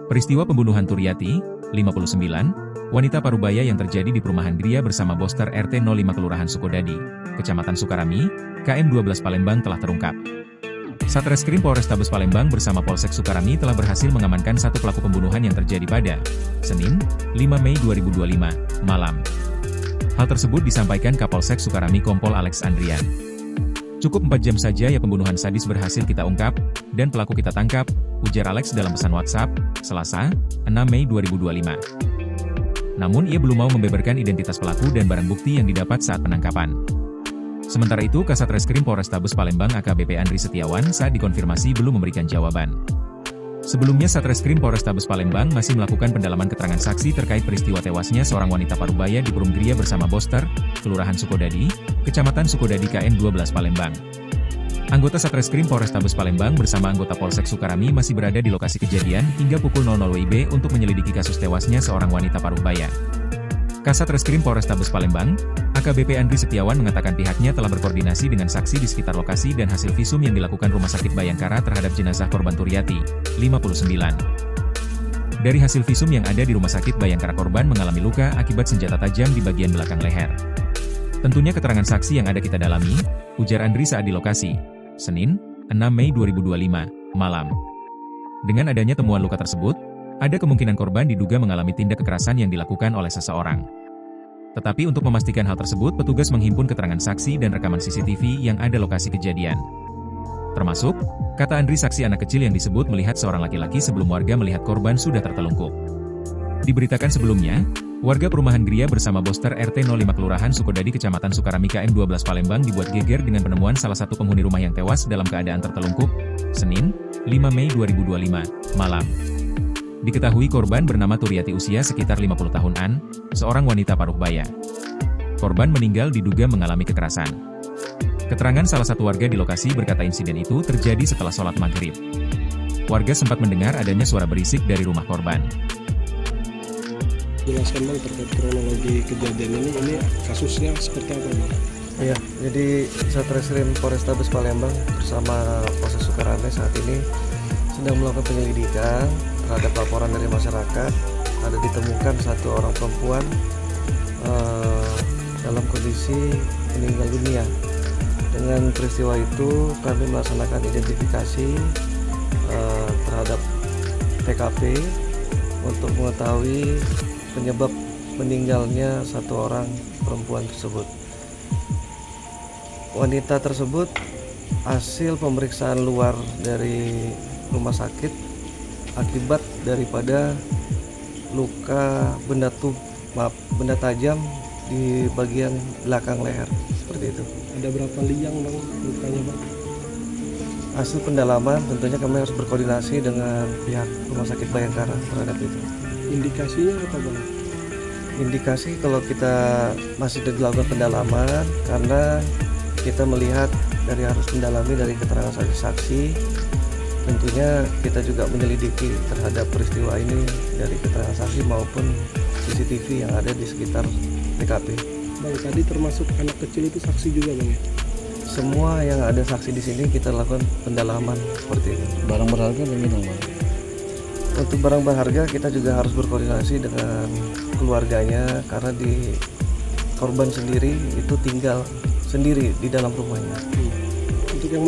Peristiwa pembunuhan Turyati, 59, wanita Parubaya yang terjadi di perumahan Gria bersama Boster RT 05 Kelurahan Sukodadi, Kecamatan Sukarami, KM 12 Palembang telah terungkap. Satreskrim Polrestabes Palembang bersama Polsek Sukarami telah berhasil mengamankan satu pelaku pembunuhan yang terjadi pada Senin, 5 Mei 2025, malam. Hal tersebut disampaikan Kapolsek Sukarami Kompol Alex Andrian. Cukup 4 jam saja ya pembunuhan sadis berhasil kita ungkap, dan pelaku kita tangkap, ujar Alex dalam pesan WhatsApp, Selasa, 6 Mei 2025. Namun ia belum mau membeberkan identitas pelaku dan barang bukti yang didapat saat penangkapan. Sementara itu Kasat Reskrim Polrestabes Palembang AKBP Andri Setiawan saat dikonfirmasi belum memberikan jawaban. Sebelumnya Satreskrim Polrestabes Palembang masih melakukan pendalaman keterangan saksi terkait peristiwa tewasnya seorang wanita Parubaya di Perum Gria bersama Boster, Kelurahan Sukodadi, Kecamatan Sukodadi KM 12 Palembang. Anggota Satreskrim Polrestabes Palembang bersama anggota Polsek Sukarami masih berada di lokasi kejadian hingga pukul 00 WIB untuk menyelidiki kasus tewasnya seorang wanita Parubaya. Kasat Reskrim Polrestabes Palembang, AKBP Andri Setiawan mengatakan pihaknya telah berkoordinasi dengan saksi di sekitar lokasi dan hasil visum yang dilakukan Rumah Sakit Bayangkara terhadap jenazah korban Turyati, 59. Dari hasil visum yang ada di Rumah Sakit Bayangkara, korban mengalami luka akibat senjata tajam di bagian belakang leher. Tentunya keterangan saksi yang ada kita dalami, ujar Andri saat di lokasi, Senin, 6 Mei 2025, malam. Dengan adanya temuan luka tersebut, ada kemungkinan korban diduga mengalami tindak kekerasan yang dilakukan oleh seseorang. Tetapi untuk memastikan hal tersebut, petugas menghimpun keterangan saksi dan rekaman CCTV yang ada lokasi kejadian. Termasuk, kata Andri, saksi anak kecil yang disebut melihat seorang laki-laki sebelum warga melihat korban sudah tertelungkup. Diberitakan sebelumnya, warga perumahan Gria bersama Boster RT 05 Kelurahan Sukodadi Kecamatan Sukarami KM 12 Palembang dibuat geger dengan penemuan salah satu penghuni rumah yang tewas dalam keadaan tertelungkup, Senin, 5 Mei 2025, malam. Diketahui korban bernama Turyati usia sekitar 50 tahunan, seorang wanita Parubaya. Korban meninggal diduga mengalami kekerasan. Keterangan salah satu warga di lokasi berkata insiden itu terjadi setelah sholat maghrib. Warga sempat mendengar adanya suara berisik dari rumah korban. Jelaskan Bang terkait kronologi kejadian ini kasusnya seperti apa Bang? Iya, jadi Satreskrim Polrestabes Palembang bersama Polsek Sukarami saat ini sedang melakukan penyelidikan terhadap laporan dari masyarakat. Ada ditemukan satu orang perempuan dalam kondisi meninggal dunia. Dengan peristiwa itu kami melaksanakan identifikasi terhadap TKP untuk mengetahui penyebab meninggalnya satu orang perempuan tersebut. Wanita tersebut hasil pemeriksaan luar dari rumah sakit akibat daripada luka benda tajam di bagian belakang leher, seperti itu. Ada berapa liang Bang lukanya Bang? Hasil pendalaman tentunya kami harus berkoordinasi dengan pihak Rumah Sakit Bayangkara terhadap itu. Indikasinya apa Bang? Indikasi kalau kita masih dilakukan pendalaman karena kita melihat dari harus mendalami dari keterangan saksi-saksi. Tentunya kita juga menyelidiki terhadap peristiwa ini dari keterangan saksi maupun CCTV yang ada di sekitar TKP. Bang, tadi termasuk anak kecil itu saksi juga Bang ya? Semua yang ada saksi di sini kita lakukan pendalaman seperti itu. Barang berharga bagaimana Bang? Untuk barang berharga kita juga harus berkoordinasi dengan keluarganya karena di korban sendiri itu tinggal sendiri di dalam rumahnya. Untuk yang